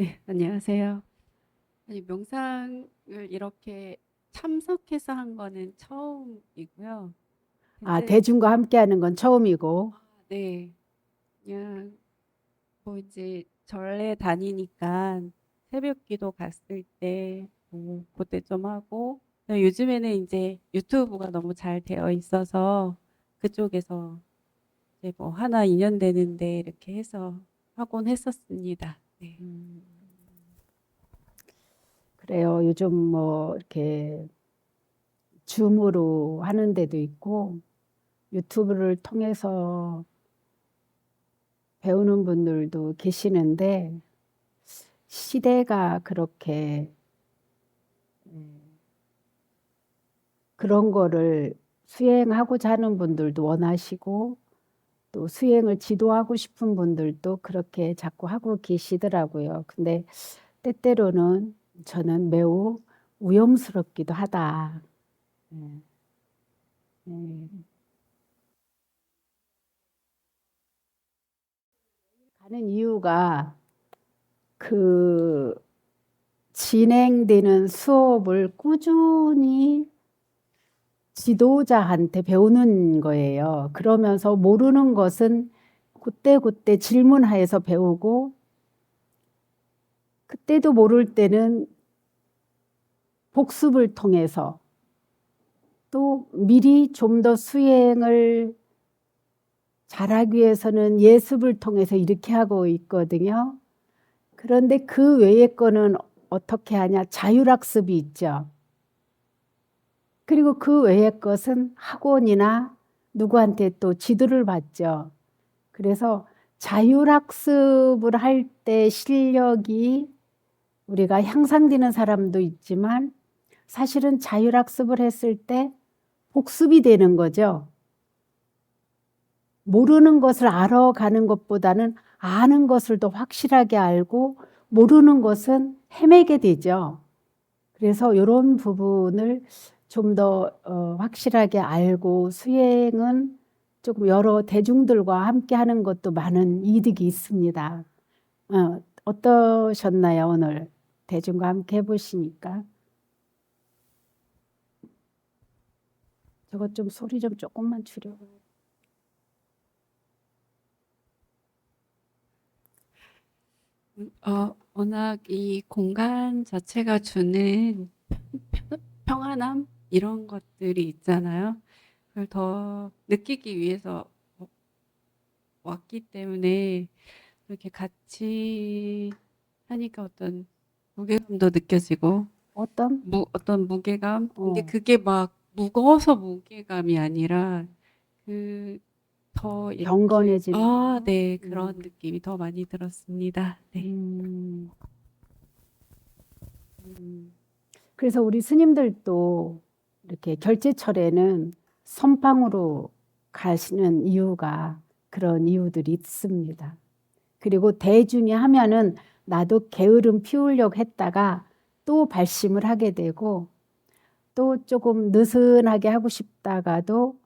네, 안녕하세요. 아니, 명상을 이렇게 참석해서 한 거는 처음이고요. 아, 근데, 대중과 함께하는 건 처음이고. 네, 그냥 뭐 이제 절에 다니니까 새벽 기도 갔을 때, 그때 좀 하고, 요즘에는 이제 유튜브가 너무 잘 되어 있어서 그쪽에서 이제 뭐 하나 인연되는데 이렇게 해서 하곤 했었습니다. 네. 음, 그래요. 요즘 뭐 이렇게 줌으로 하는 데도 있고 유튜브를 통해서 배우는 분들도 계시는데 시대가 그렇게 그런 거를 수행하고자 하는 분들도 원하시고 또 수행을 지도하고 싶은 분들도 그렇게 자꾸 하고 계시더라고요. 근데 때때로는 저는 매우 위험스럽기도 하다. 예, 예. 가는 이유가 그 진행되는 수업을 꾸준히 지도자한테 배우는 거예요. 그러면서 모르는 것은 그때그때 질문하여서 배우고 그때도 모를 때는 복습을 통해서 또 미리 좀 더 수행을 잘하기 위해서는 예습을 통해서 이렇게 하고 있거든요. 그런데 그 외의 거는 어떻게 하냐? 자율학습이 있죠. 그리고 그 외의 것은 학원이나 누구한테 또 지도를 받죠. 그래서 자율학습을 할 때 실력이 우리가 향상되는 사람도 있지만 사실은 자율학습을 했을 때 복습이 되는 거죠. 모르는 것을 알아가는 것보다는 아는 것을 더 확실하게 알고 모르는 것은 헤매게 되죠. 그래서 이런 부분을 좀 더 확실하게 알고 수행은 조금 여러 대중들과 함께 하는 것도 많은 이득이 있습니다. 어떠셨나요, 오늘? 대중과 함께 해보시니까. 저것 좀 소리 좀 조금만 줄여. 워낙 이 공간 자체가 주는 평안함 이런 것들이 있잖아요. 그걸 더 느끼기 위해서 왔기 때문에 이렇게 같이 하니까 어떤 무게감도 느껴지고 어떤? 어떤 무게감? 근데 어, 그게 막 무거워서 무게감이 아니라 그 더 이렇게 경건해지는 거. 네, 그런 느낌이 더 많이 들었습니다. 네. 음, 음. 그래서 우리 스님들도 이렇게 결제철에는 선방으로 가시는 이유가 그런 이유들이 있습니다. 그리고 대중이 하면은 나도 게으름 피우려고 했다가 또 발심을 하게 되고 또 조금 느슨하게 하고 싶다가도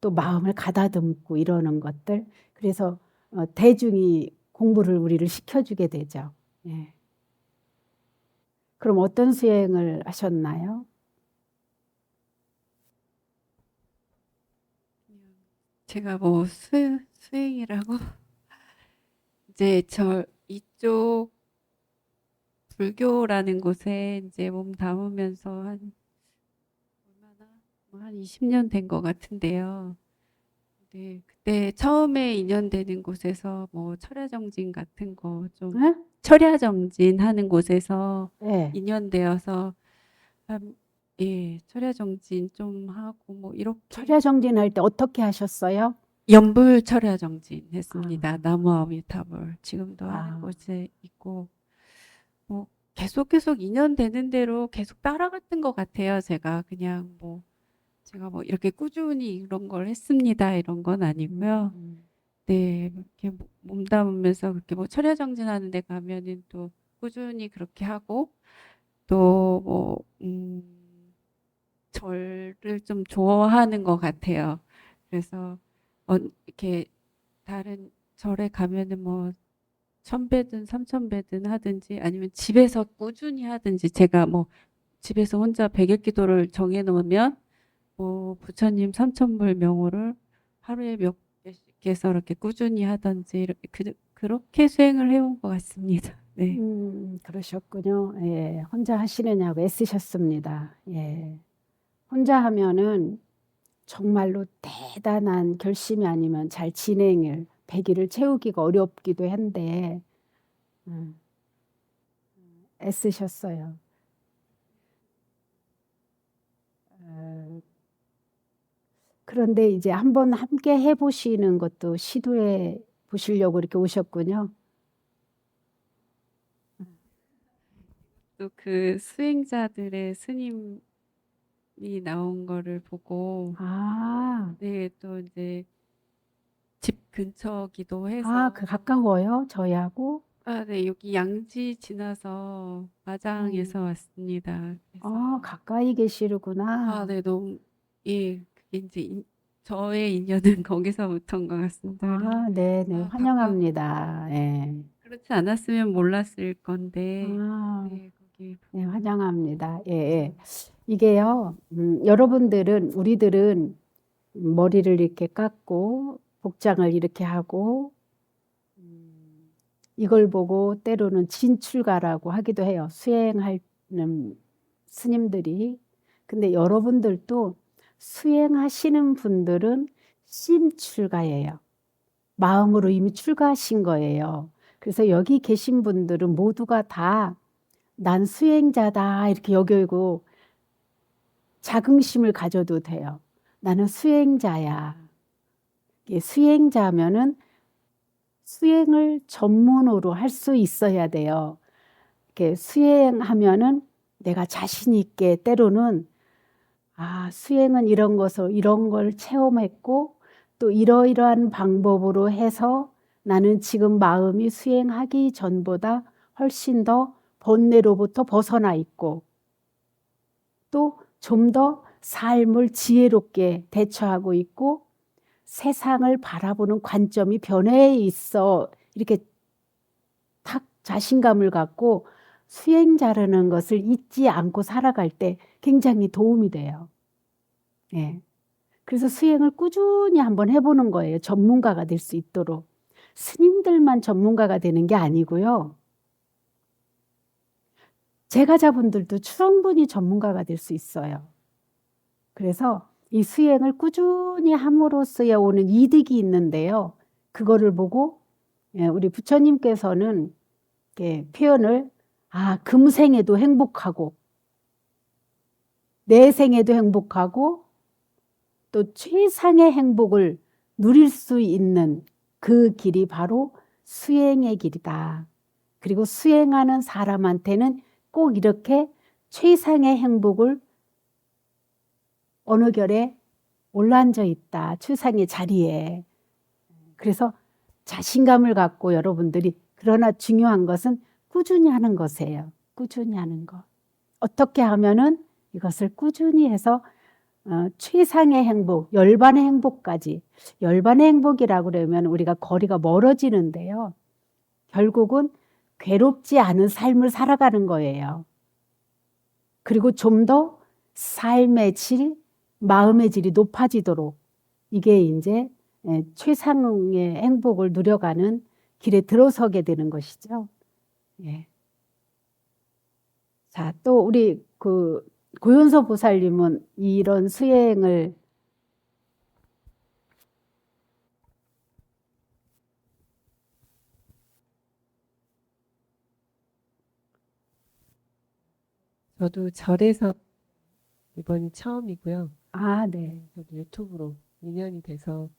또 마음을 가다듬고 이러는 것들. 그래서 대중이 공부를 우리를 시켜주게 되죠. 예. 그럼 어떤 수행을 하셨나요? 제가 뭐 수행이라고 이제 저 이쪽 불교라는 곳에 이제 몸 담으면서 한 얼마나 뭐한 20년 된 것 같은데요. 네, 그때 처음에 인연되는 곳에서 뭐 철야정진 같은 거 좀 예? 철야정진 하는 곳에서 네. 인연되어서 예, 철야정진 좀 하고 뭐 이렇게 철야 정진할 때 어떻게 하셨어요? 연불 철야정진 했습니다. 아, 나무 아미타불 지금도 하는 아, 곳에 있고 뭐 계속 인연되는 대로 계속 따라갔던 것 같아요. 제가 그냥 뭐 제가 뭐 이렇게 꾸준히 이런 걸 했습니다. 이런 건 아니고요. 음, 네, 이렇게 몸담으면서 그렇게 뭐 철야정진하는 데 가면은 또 꾸준히 그렇게 하고 또 뭐 절을 좀 좋아하는 것 같아요. 그래서 이렇게 다른 절에 가면은 뭐 1000배든 3000배든 하든지 아니면 집에서 꾸준히 하든지 제가 뭐 집에서 혼자 백일 기도를 정해 놓으면 뭐 부처님 3000불 명호를 하루에 몇 개씩 해서 이렇게 꾸준히 하든지 이렇게 그렇게 수행을 해온 것 같습니다. 네. 그러셨군요. 예, 혼자 하시느냐고 애쓰셨습니다. 예. 혼자 하면은 정말로 대단한 결심이 아니면 잘 진행을, 100일을 채우기가 어렵기도 한데, 음, 애쓰셨어요. 어, 그런데 이제 한번 함께 해보시는 것도 시도해 보시려고 이렇게 오셨군요. 또 그 수행자들의 스님이 나온 거를 보고 아, 네, 또 이제 집 근처기도 그 해서 가까워요? 저희하고? 아, 네, 여기 양지 지나서 마장에서 음, 왔습니다. 그래서 가까이 아, 계시구나. 네, 너무 예, 그게 이제 저의 인연은 거기서부터인 것 같습니다. 그래서 네네, 아, 가까워. 환영합니다. 예. 그렇지 않았으면 몰랐을 건데 아, 네, 거기 네, 보고 환영합니다. 예, 예. 감사합니다. 이게요, 여러분들은, 우리들은 머리를 이렇게 깎고, 복장을 이렇게 하고, 음, 이걸 보고 때로는 진출가라고 하기도 해요. 수행하는 스님들이. 근데 여러분들도 수행하시는 분들은 심출가예요. 마음으로 이미 출가하신 거예요. 그래서 여기 계신 분들은 모두가 다 난 수행자다 이렇게 여기고 자긍심을 가져도 돼요. 나는 수행자야. 이게 수행자면은 수행을 전문으로 할 수 있어야 돼요. 이렇게 수행하면은 내가 자신 있게 때로는 수행은 이런 것을 이런 걸 체험했고 또 이러이러한 방법으로 해서 나는 지금 마음이 수행하기 전보다 훨씬 더 번뇌로부터 벗어나 있고 또 좀 더 삶을 지혜롭게 대처하고 있고 세상을 바라보는 관점이 변해 있어. 이렇게 탁 자신감을 갖고 수행자라는 것을 잊지 않고 살아갈 때 굉장히 도움이 돼요. 예. 그래서 수행을 꾸준히 한번 해보는 거예요. 전문가가 될 수 있도록. 스님들만 전문가가 되는 게 아니고요. 제가자분들도 충분히 전문가가 될 수 있어요. 그래서 이 수행을 꾸준히 함으로써야 오는 이득이 있는데요. 그거를 보고 우리 부처님께서는 이렇게 표현을 금생에도 행복하고 내생에도 행복하고 또 최상의 행복을 누릴 수 있는 그 길이 바로 수행의 길이다. 그리고 수행하는 사람한테는 꼭 이렇게 최상의 행복을 어느 결에 올라앉아 있다. 최상의 자리에. 그래서 자신감을 갖고 여러분들이 그러나 중요한 것은 꾸준히 하는 것이에요. 꾸준히 하는 것. 어떻게 하면은 이것을 꾸준히 해서 최상의 행복, 열반의 행복까지. 열반의 행복이라고 그러면 우리가 거리가 멀어지는데요. 결국은 괴롭지 않은 삶을 살아가는 거예요. 그리고 좀 더 삶의 질, 마음의 질이 높아지도록 이게 이제 최상의 행복을 누려가는 길에 들어서게 되는 것이죠. 예. 자, 또 우리 그 고연서 보살님은 이런 수행을 저도 절에서 이번이 처음이고요. 네. 저도 유튜브로 인연이 돼서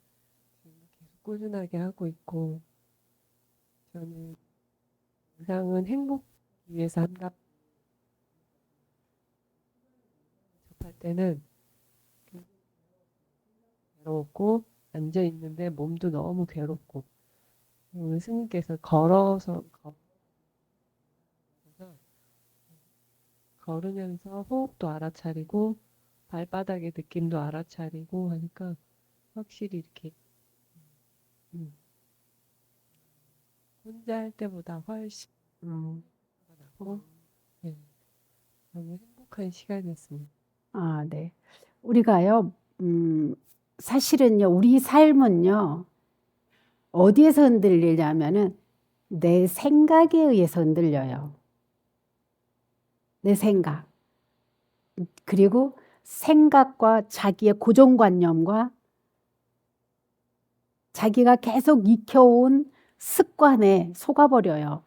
지금 계속 꾸준하게 하고 있고, 저는 영상은 행복 위해서 한다. 접할 때는 괴롭고, 앉아 있는데 몸도 너무 괴롭고, 오늘 스님께서 걸으면서 호흡도 알아차리고, 발바닥의 느낌도 알아차리고 하니까 확실히 이렇게 음, 혼자 할 때보다 훨씬 나고 네, 너무 행복한 시간이었습니다. 아, 네. 우리가요, 사실은요, 우리 삶은요, 어디에서 흔들리냐면은 내 생각에 의해서 흔들려요. 내 생각. 그리고 생각과 자기의 고정관념과 자기가 계속 익혀온 습관에 속아버려요.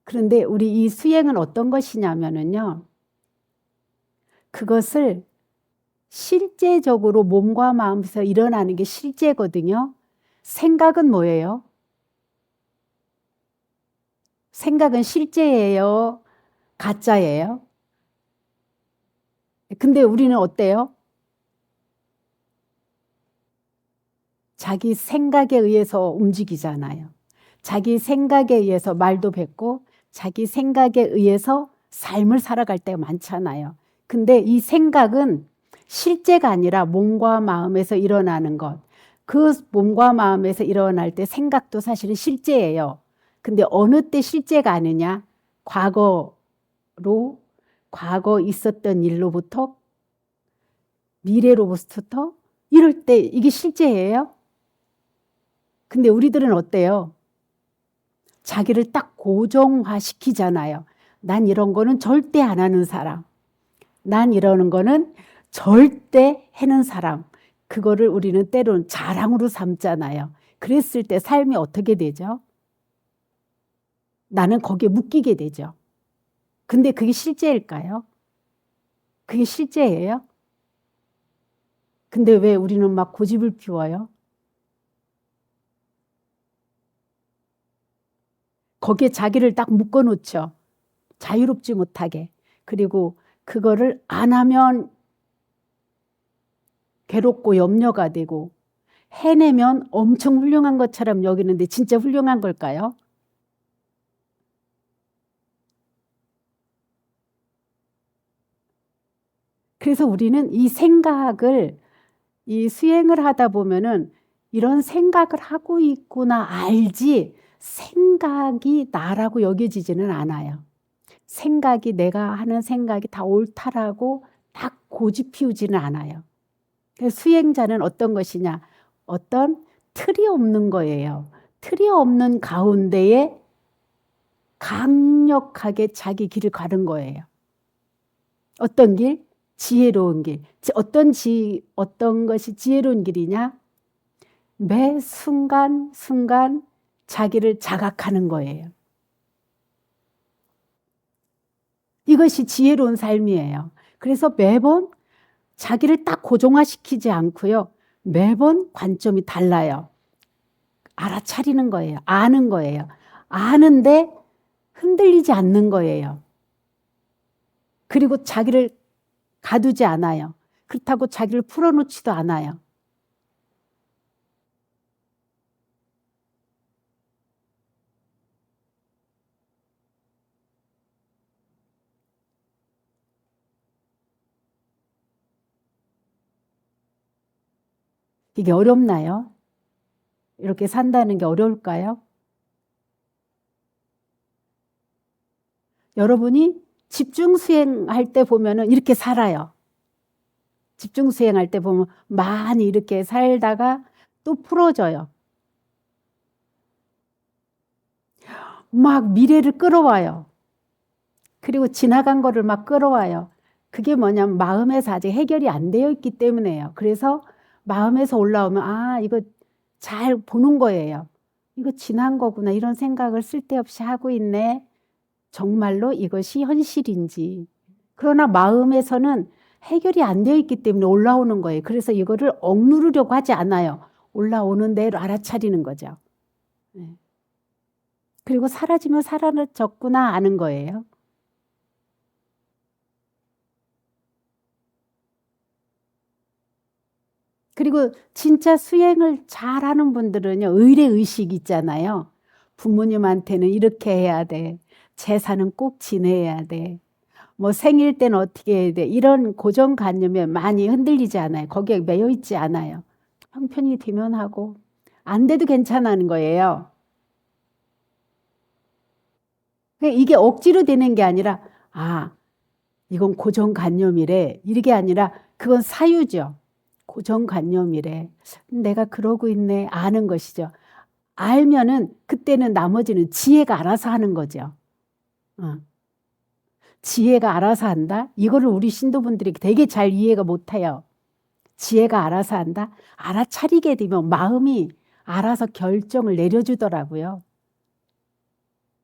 그런데 우리 이 수행은 어떤 것이냐면은요, 그것을 실제적으로 몸과 마음에서 일어나는 게 실제거든요. 생각은 뭐예요? 생각은 실제예요? 가짜예요? 근데 우리는 어때요? 자기 생각에 의해서 움직이잖아요. 자기 생각에 의해서 말도 뱉고 자기 생각에 의해서 삶을 살아갈 때가 많잖아요. 근데 이 생각은 실제가 아니라 몸과 마음에서 일어나는 것. 그 몸과 마음에서 일어날 때 생각도 사실은 실제예요. 근데 어느 때 실제가 아니냐? 과거 있었던 일로부터 미래로부터 이럴 때 이게 실제예요. 근데 우리들은 어때요? 자기를 딱 고정화시키잖아요. 난 이런 거는 절대 안 하는 사람. 난 이러는 거는 절대 해는 사람. 그거를 우리는 때로는 자랑으로 삼잖아요. 그랬을 때 삶이 어떻게 되죠? 나는 거기에 묶이게 되죠. 근데 그게 실제일까요? 그게 실제예요? 근데 왜 우리는 막 고집을 피워요? 거기에 자기를 딱 묶어놓죠. 자유롭지 못하게. 그리고 그거를 안 하면 괴롭고 염려가 되고 해내면 엄청 훌륭한 것처럼 여기는데 진짜 훌륭한 걸까요? 그래서 우리는 이 생각을 이 수행을 하다 보면은 이런 생각을 하고 있구나 알지 생각이 나라고 여겨지지는 않아요. 생각이 내가 하는 생각이 다 옳다라고 딱 고집 피우지는 않아요. 그래서 수행자는 어떤 것이냐? 어떤 틀이 없는 거예요. 틀이 없는 가운데에 강력하게 자기 길을 가는 거예요. 어떤 길? 지혜로운 길. 어떤 것이 지혜로운 길이냐? 매 순간 자기를 자각하는 거예요. 이것이 지혜로운 삶이에요. 그래서 매번 자기를 딱 고정화시키지 않고요. 매번 관점이 달라요. 알아차리는 거예요. 아는 거예요. 아는데 흔들리지 않는 거예요. 그리고 자기를 가두지 않아요. 그렇다고 자기를 풀어놓지도 않아요. 이게 어렵나요? 이렇게 산다는 게 어려울까요? 여러분이 집중 수행할 때 보면은 이렇게 살아요. 집중 수행할 때 보면 많이 이렇게 살다가 또 풀어져요. 막 미래를 끌어와요. 그리고 지나간 거를 막 끌어와요. 그게 뭐냐면 마음에서 아직 해결이 안 되어 있기 때문에요. 그래서 마음에서 올라오면 아 이거 잘 보는 거예요. 이거 지난 거구나 이런 생각을 쓸데없이 하고 있네. 정말로 이것이 현실인지. 그러나 마음에서는 해결이 안 되어 있기 때문에 올라오는 거예요. 그래서 이거를 억누르려고 하지 않아요. 올라오는 대로 알아차리는 거죠. 네. 그리고 사라지면 사라졌구나 아는 거예요. 그리고 진짜 수행을 잘하는 분들은요. 의례의식이 있잖아요. 부모님한테는 이렇게 해야 돼. 제사는 꼭 지내야 돼. 뭐 생일 때는 어떻게 해야 돼. 이런 고정관념에 많이 흔들리지 않아요. 거기에 매여 있지 않아요. 형편이 되면 하고 안 돼도 괜찮다는 거예요. 그러니까 이게 억지로 되는 게 아니라 아, 이건 고정관념이래. 이게 아니라 그건 사유죠. 고정관념이래. 내가 그러고 있네. 아는 것이죠. 알면은 그때는 나머지는 지혜가 알아서 하는 거죠. 지혜가 알아서 한다? 이거를 우리 신도분들이 되게 잘 이해가 못해요. 지혜가 알아서 한다? 알아차리게 되면 마음이 알아서 결정을 내려주더라고요.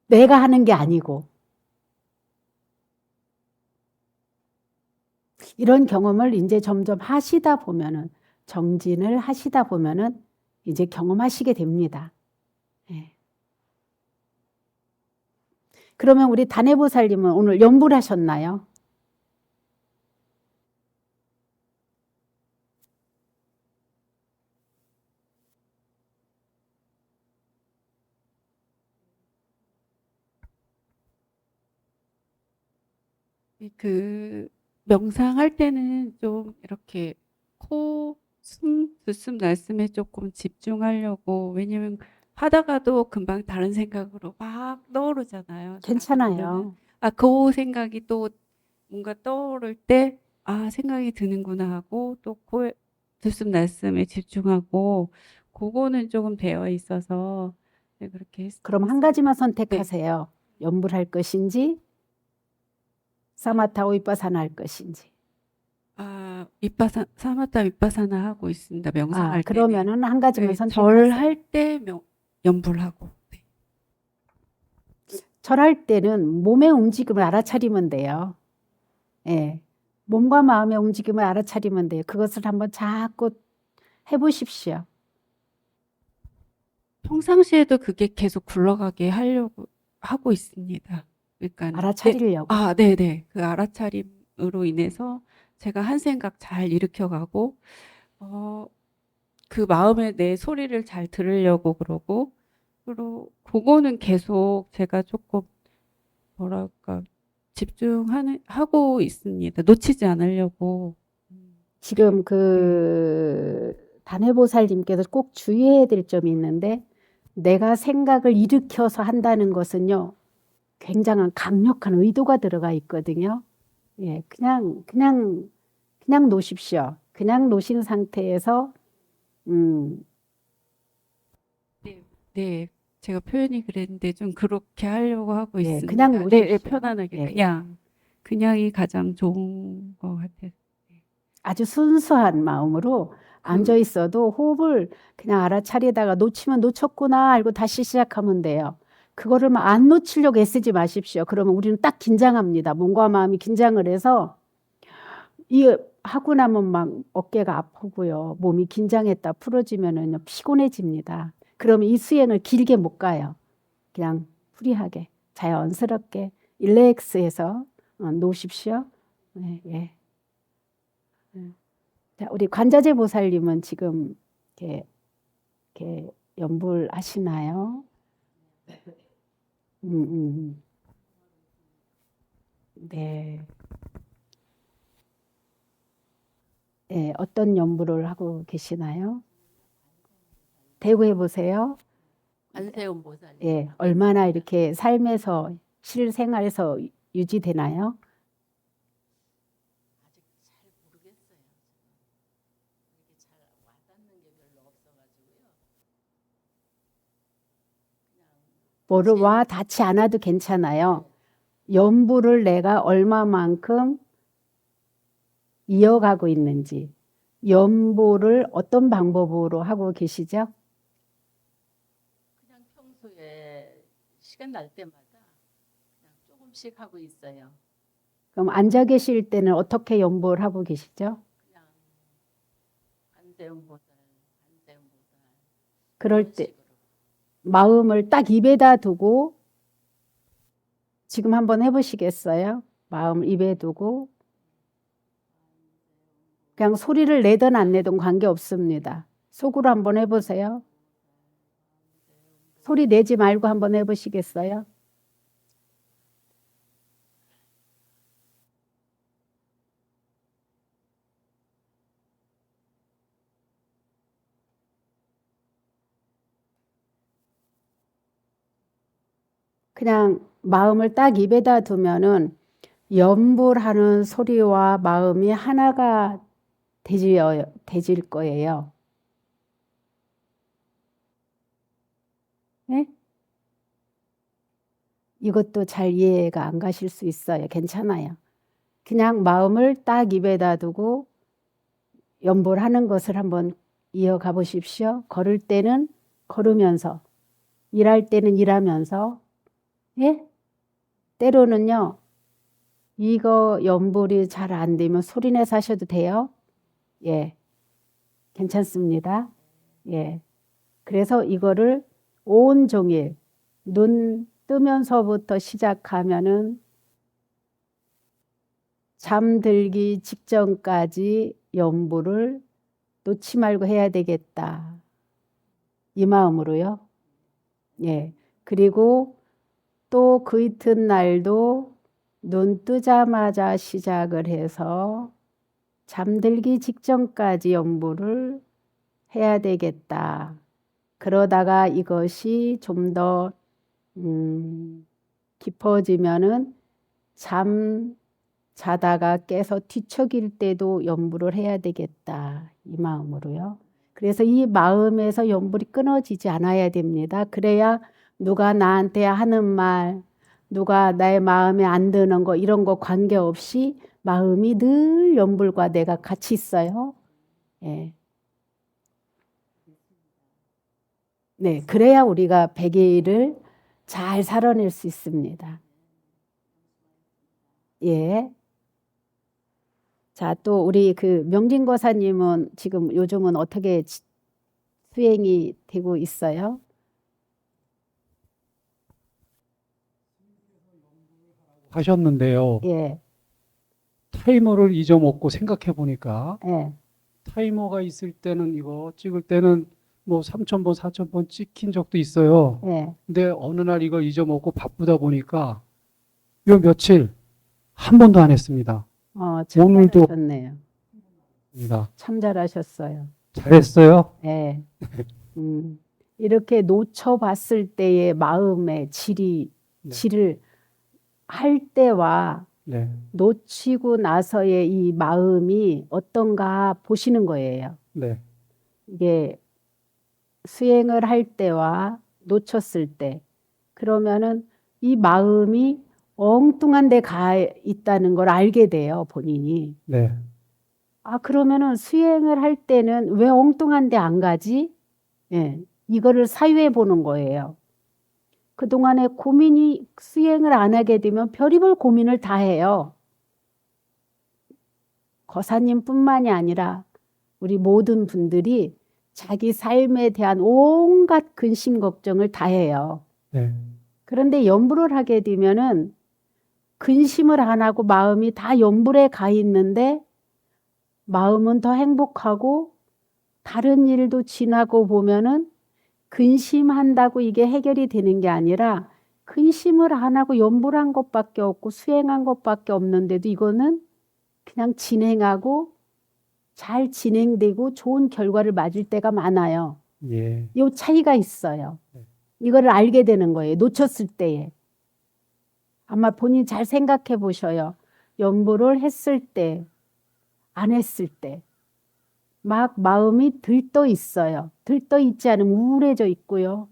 내가 하는 게 아니고. 이런 경험을 이제 점점 하시다 보면은, 정진을 하시다 보면은 이제 경험하시게 됩니다. 예. 그러면 우리 다네보살님은 오늘 연불 하셨나요? 그 명상할 때는 좀 이렇게 코, 숨, 들숨 날숨에 조금 집중하려고, 왜냐면 하다가도 금방 다른 생각으로 막 떠오르잖아요. 자주 보면은. 괜찮아요. 그 생각이 또 뭔가 떠오를 때, 생각이 드는구나 하고, 또 코에 들숨 날숨에 집중하고, 그거는 조금 되어 있어서, 네, 그렇게 그럼 한 했습니다. 가지만 네. 선택하세요. 연불할 것인지 사마타 위파사나 할 것인지. 사마타 윗바사나 하고 있습니다. 명상할 때는. 그러면은 한 가지만 네, 선택하세요. 절할 때 연불하고. 네. 절할 때는 몸의 움직임을 알아차리면 돼요. 예. 몸과 마음의 움직임을 알아차리면 돼요. 그것을 한번 자꾸 해보십시오. 평상시에도 그게 계속 굴러가게 하려고 하고 있습니다. 그러니까 알아차리려고. 네네. 그 알아차림으로 인해서 제가 한 생각 잘 일으켜가고 그 마음에 내 소리를 잘 들으려고 그러고, 그리고 그거는 계속 제가 조금 뭐랄까 하고 있습니다. 놓치지 않으려고. 지금 그 다네보살님께서 꼭 주의해야 될 점이 있는데, 내가 생각을 일으켜서 한다는 것은요, 굉장한 강력한 의도가 들어가 있거든요. 예, 그냥 놓으십시오. 그냥 놓으신 상태에서, 네, 제가 표현이 그랬는데 좀 그렇게 하려고 하고 예, 있습니다. 그냥 네, 놓으십시오. 편안하게 예. 그냥이 가장 좋은 것 같아요. 아주 순수한 마음으로 앉아 있어도 호흡을 그냥 알아차리다가 놓치면 놓쳤구나 알고 다시 시작하면 돼요. 그거를 막 안 놓치려고 애쓰지 마십시오. 그러면 우리는 딱 긴장합니다. 몸과 마음이 긴장을 해서 이 하고 나면 막 어깨가 아프고요. 몸이 긴장했다 풀어지면은 피곤해집니다. 그러면 이 수행을 길게 못 가요. 그냥 프리하게 자연스럽게 릴렉스해서 놓으십시오. 네, 예. 자, 우리 관자재 보살님은 지금 이렇게 연불하시나요? 네. 네, 어떤 연불을 하고 계시나요? 대구해 보세요. 안세운 보살님. 예, 얼마나 이렇게 삶에서 실생활에서 유지되나요? 아직 잘 모르겠어요. 이렇게 잘 와닿는 게 별로 없어가지고요. 그냥 뭐를 와 닿지 않아도 괜찮아요. 연불을 내가 얼마만큼 이어가고 있는지, 연불을 어떤 방법으로 하고 계시죠? 그냥 평소에 시간 날 때마다 그냥 조금씩 하고 있어요. 그럼 앉아 계실 때는 어떻게 연불을 하고 계시죠? 그냥 안세운 보살, 안세운 보살. 그럴 이런 때 식으로. 마음을 딱 입에다 두고 지금 한번 해보시겠어요? 마음을 입에 두고 그냥 소리를 내든 안 내든 관계없습니다. 속으로 한번 해보세요. 소리 내지 말고 한번 해보시겠어요? 그냥 마음을 딱 입에다 두면은 염불하는 소리와 마음이 하나가 되질 거예요. 네? 이것도 잘 이해가 안 가실 수 있어요. 괜찮아요. 그냥 마음을 딱 입에다 두고 염불하는 것을 한번 이어가 보십시오. 걸을 때는 걸으면서, 일할 때는 일하면서, 예? 때로는요, 이거 염불이 잘 안 되면 소리내서 하셔도 돼요. 예, 괜찮습니다. 예. 그래서 이거를 온종일 눈 뜨면서부터 시작하면은 잠들기 직전까지 염불을 놓지 말고 해야 되겠다. 이 마음으로요. 예. 그리고 또 그 이튿날도 눈 뜨자마자 시작을 해서 잠들기 직전까지 염불을 해야 되겠다. 그러다가 이것이 좀 더 깊어지면은 잠 자다가 깨서 뒤척일 때도 염불을 해야 되겠다. 이 마음으로요. 그래서 이 마음에서 염불이 끊어지지 않아야 됩니다. 그래야 누가 나한테 하는 말, 누가 나의 마음에 안 드는 거 이런 거 관계없이 마음이 늘 염불과 내가 같이 있어요. 예. 네, 그래야 우리가 백일을 잘 살아낼 수 있습니다. 예. 자, 또 우리 그 명진거사님은 지금 요즘은 어떻게 수행이 되고 있어요? 하셨는데요. 예, 타이머를 잊어먹고 생각해 보니까 예, 타이머가 있을 때는 이거 찍을 때는 뭐 3,000번, 4,000번 찍힌 적도 있어요. 예. 근데 어느 날 이걸 잊어먹고 바쁘다 보니까 요 며칠 한 번도 안 했습니다. 참 오늘도 잘하셨네요. 참 잘하셨어요. 잘했어요? 예. 이렇게 놓쳐봤을 때의 마음의 네. 질을 할 때와 네. 놓치고 나서의 이 마음이 어떤가 보시는 거예요. 네. 이게 수행을 할 때와 놓쳤을 때, 그러면은 이 마음이 엉뚱한 데 가 있다는 걸 알게 돼요, 본인이. 네. 아, 그러면은 수행을 할 때는 왜 엉뚱한 데 안 가지? 예, 이거를 사유해 보는 거예요. 그동안에 고민이 수행을 안 하게 되면 별의별 고민을 다 해요. 거사님뿐만이 아니라 우리 모든 분들이 자기 삶에 대한 온갖 근심 걱정을 다 해요. 네. 그런데 염불을 하게 되면은 근심을 안 하고 마음이 다 염불에 가 있는데 마음은 더 행복하고 다른 일도 지나고 보면은 근심한다고 이게 해결이 되는 게 아니라 근심을 안 하고 염불한 것밖에 없고 수행한 것밖에 없는데도 이거는 그냥 진행하고 잘 진행되고 좋은 결과를 맞을 때가 많아요. 예. 이 차이가 있어요. 네. 이거를 알게 되는 거예요. 놓쳤을 때에. 아마 본인 잘 생각해 보셔요. 염불을 했을 때, 안 했을 때. 막 마음이 들떠 있어요. 들떠 있지 않으면 우울해져 있고요.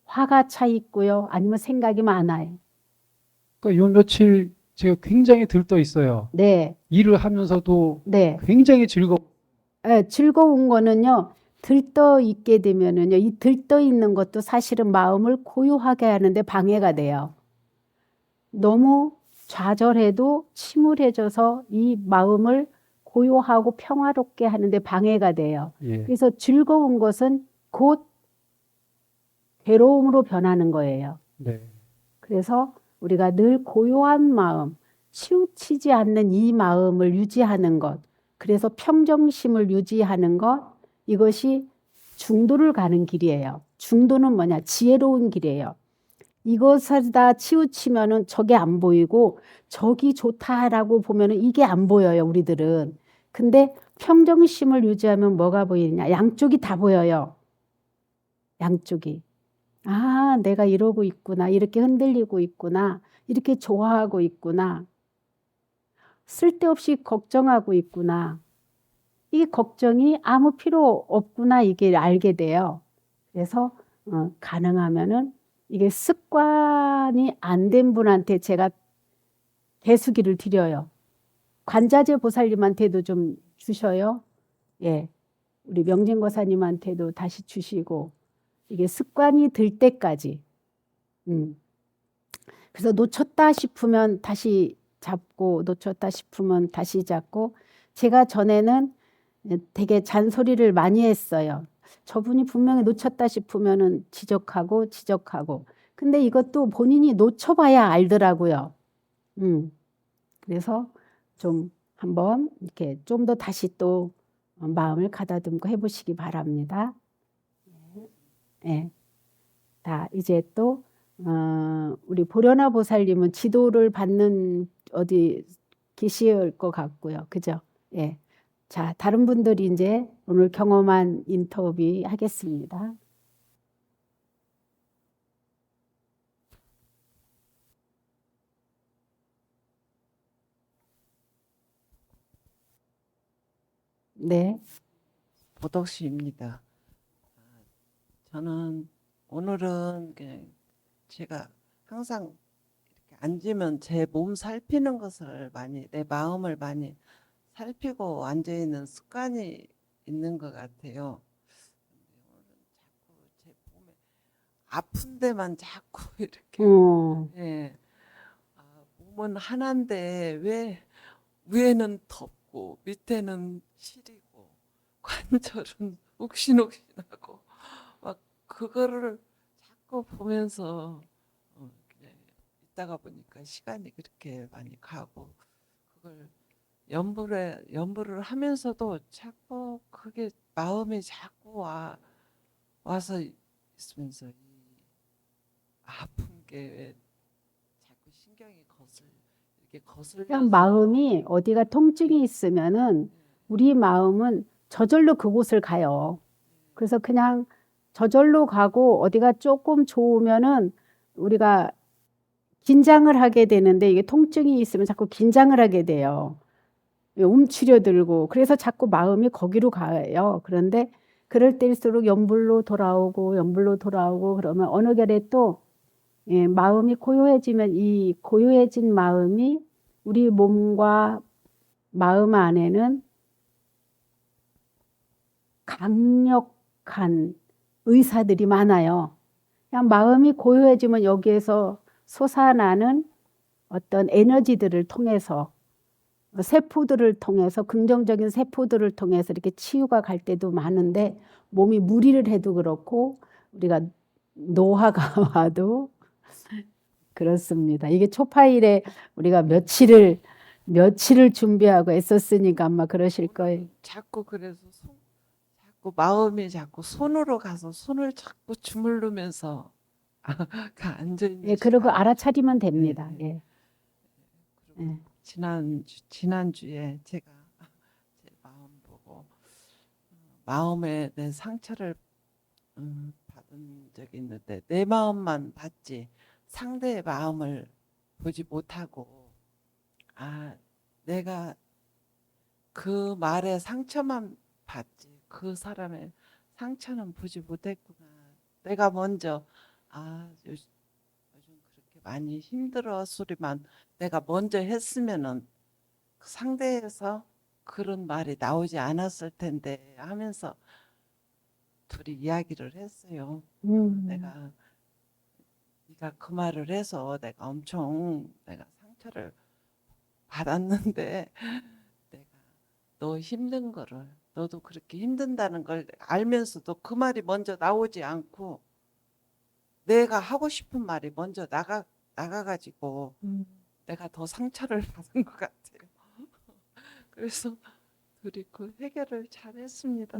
화가 차 있고요. 아니면 생각이 많아요. 그러니까 요 며칠 제가 굉장히 들떠 있어요. 네, 일을 하면서도 네. 굉장히 즐겁고 즐거운 거는요. 들떠 있게 되면은요. 이 들떠 있는 것도 사실은 마음을 고요하게 하는데 방해가 돼요. 너무 좌절해도 침울해져서 이 마음을 고요하고 평화롭게 하는데 방해가 돼요. 예. 그래서 즐거운 것은 곧 괴로움으로 변하는 거예요. 네. 그래서 우리가 늘 고요한 마음, 치우치지 않는 이 마음을 유지하는 것, 그래서 평정심을 유지하는 것, 이것이 중도를 가는 길이에요. 중도는 뭐냐? 지혜로운 길이에요. 이것을 다 치우치면은 저게 안 보이고 저기 좋다라고 보면은 이게 안 보여요, 우리들은. 근데 평정심을 유지하면 뭐가 보이느냐? 양쪽이 다 보여요. 양쪽이. 아, 내가 이러고 있구나. 이렇게 흔들리고 있구나. 이렇게 좋아하고 있구나. 쓸데없이 걱정하고 있구나. 이 걱정이 아무 필요 없구나 이게 알게 돼요. 그래서 가능하면은 이게 습관이 안 된 분한테 제가 개수기를 드려요. 관자재 보살님한테도 좀 주셔요. 예, 우리 명진거사님한테도 다시 주시고 이게 습관이 들 때까지. 그래서 놓쳤다 싶으면 다시 잡고 놓쳤다 싶으면 다시 잡고 제가 전에는 되게 잔소리를 많이 했어요. 저분이 분명히 놓쳤다 싶으면은 지적하고 근데 이것도 본인이 놓쳐봐야 알더라고요. 그래서 좀 한번 이렇게 좀 더 다시 또 마음을 가다듬고 해보시기 바랍니다. 네. 자, 이제 또 우리 보려나 보살님은 지도를 받는 어디 계실 것 같고요. 그죠? 예. 자, 다른 분들이 이제 오늘 경험한 인터뷰 하겠습니다. 네. 보덕씨입니다. 저는 오늘은 제가 항상 이렇게 앉으면 제 몸 살피는 것을 많이, 내 마음을 많이 살피고 앉아 있는 습관이 있는 것 같아요. 근데 오늘은 자꾸 제 몸에 아픈 데만 자꾸 이렇게, 예, 몸은 하나인데 왜 위에는 덥고 밑에는 시리고 관절은 욱신욱신하고 막 그거를 자꾸 보면서 그냥 있다가 보니까 시간이 그렇게 많이 가고 그걸 연부를 하면서도 자꾸 그게 마음이 자꾸 와서 있으면서 이 아픈 게 왜 자꾸 신경이 이렇게 거슬려서 그냥 마음이 어디가 통증이 있으면은 우리 마음은 저절로 그곳을 가요. 그래서 그냥 저절로 가고 어디가 조금 좋으면은 우리가 긴장을 하게 되는데 이게 통증이 있으면 자꾸 긴장을 하게 돼요. 움츠려들고 그래서 자꾸 마음이 거기로 가요. 그런데 그럴 때일수록 연불로 돌아오고 그러면 어느 결에 또 마음이 고요해지면 이 고요해진 마음이 우리 몸과 마음 안에는 강력한 의사들이 많아요. 그냥 마음이 고요해지면 여기에서 솟아나는 어떤 에너지들을 통해서 세포들을 통해서 긍정적인 세포들을 통해서 이렇게 치유가 갈 때도 많은데 몸이 무리를 해도 그렇고 우리가 노화가 와도 그렇습니다. 이게 초파일에 우리가 며칠을 준비하고 애썼으니까 아마 그러실 거예요. 자꾸 그래서 자꾸 마음이 자꾸 손으로 가서 손을 자꾸 주물르면서 앉아 있는 예, 그리고 시간. 알아차리면 됩니다. 네. 예. 그리고 예. 지난주에 제가 제 마음 보고 마음에 내 상처를 받은 적이 있는데 내 마음만 봤지 상대의 마음을 보지 못하고 내가 그 말에 상처만 봤지 그 사람의 상처는 보지 못했구나. 내가 먼저 요즘 그렇게 많이 힘들어 소리만 내가 먼저 했으면은 그 상대에서 그런 말이 나오지 않았을 텐데 하면서 둘이 이야기를 했어요. 네가 그 말을 해서 내가 엄청 상처를 받았는데 내가 너 힘든 거를 너도 그렇게 힘든다는 걸 알면서도 그 말이 먼저 나오지 않고 내가 하고 싶은 말이 먼저 나가가지고 내가 더 상처를 받은 것 같아요. 그래서 둘이 그 해결을 잘했습니다.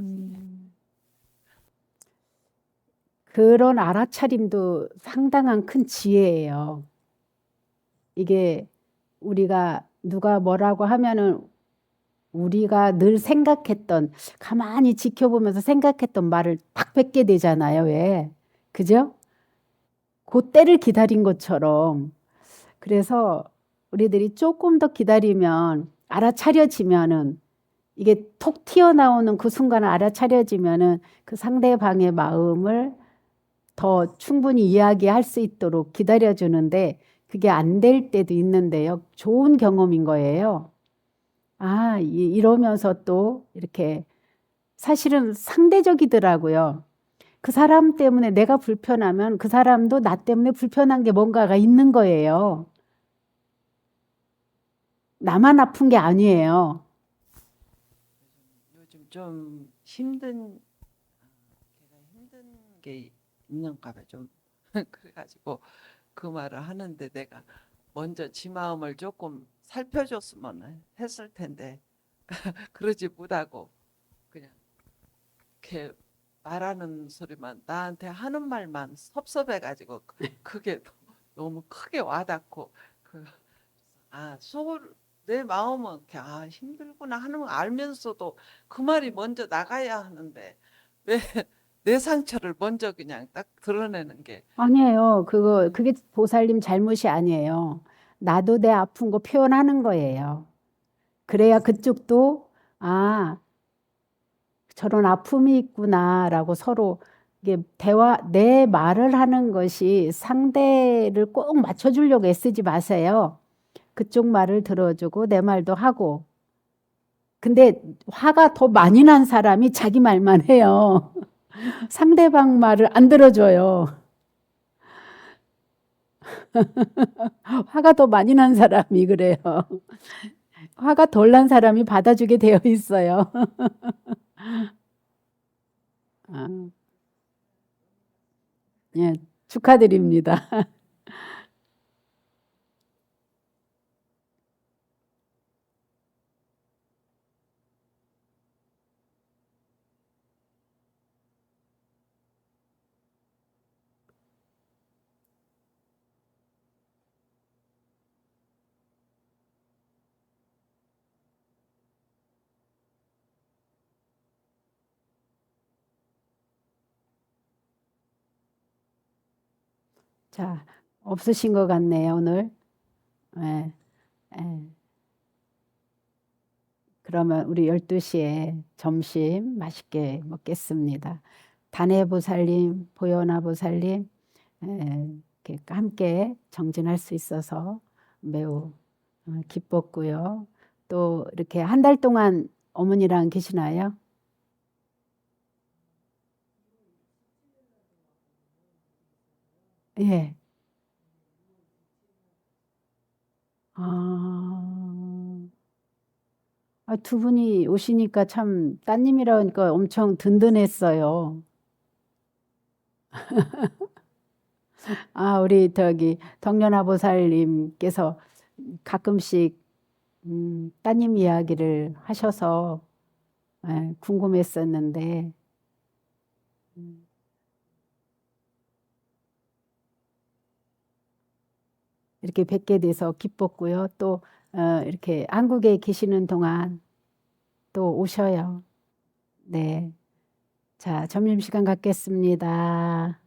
그런 알아차림도 상당한 큰 지혜예요. 이게 우리가 누가 뭐라고 하면은 우리가 늘 생각했던 가만히 지켜보면서 생각했던 말을 딱 뱉게 되잖아요. 왜? 그죠? 그 때를 기다린 것처럼 그래서 우리들이 조금 더 기다리면 알아차려지면은 이게 톡 튀어나오는 그 순간을 알아차려지면은 그 상대방의 마음을 더 충분히 이야기할 수 있도록 기다려주는데 그게 안 될 때도 있는데요. 좋은 경험인 거예요. 아, 이러면서 또 이렇게 사실은 상대적이더라고요. 그 사람 때문에 내가 불편하면 그 사람도 나 때문에 불편한 게 뭔가가 있는 거예요. 나만 아픈 게 아니에요. 요즘 좀 힘든 걔가 힘든 게 있는가 봐 좀. 그래가지고 그 말을 하는데 내가 먼저 지 마음을 조금 살펴줬으면 했을 텐데 그러지 못하고 그냥 이렇게 말하는 소리만 나한테 하는 말만 섭섭해가지고 그게 너무 크게 와닿고 속을 내 마음은 이렇게 힘들구나 하는 거 알면서도 그 말이 먼저 나가야 하는데 왜 내 상처를 먼저 그냥 딱 드러내는 게 아니에요. 그게 보살님 잘못이 아니에요. 나도 내 아픈 거 표현하는 거예요. 그래야 그쪽도 저런 아픔이 있구나라고 서로 이게 내 말을 하는 것이 상대를 꼭 맞춰주려고 애쓰지 마세요. 그쪽 말을 들어주고 내 말도 하고. 근데 화가 더 많이 난 사람이 자기 말만 해요. 상대방 말을 안 들어줘요. 화가 더 많이 난 사람이 그래요. 화가 덜 난 사람이 받아주게 되어 있어요. 예, 축하드립니다. 자, 없으신 것 같네요, 오늘. 예, 예. 그러면 우리 12시에 점심 맛있게 먹겠습니다. 다네보살님, 보현아보살님, 이렇게 함께 정진할 수 있어서 매우 기뻤고요. 또 이렇게 한 달 동안 어머니랑 계시나요? 예. 두 분이 오시니까 참 따님이라 하니까 엄청 든든했어요. 우리 덕련아보살님께서 가끔씩 따님 이야기를 하셔서 궁금했었는데 이렇게 뵙게 돼서 기뻤고요. 또 이렇게 한국에 계시는 동안 또 오셔요. 네. 자, 점심시간 갖겠습니다.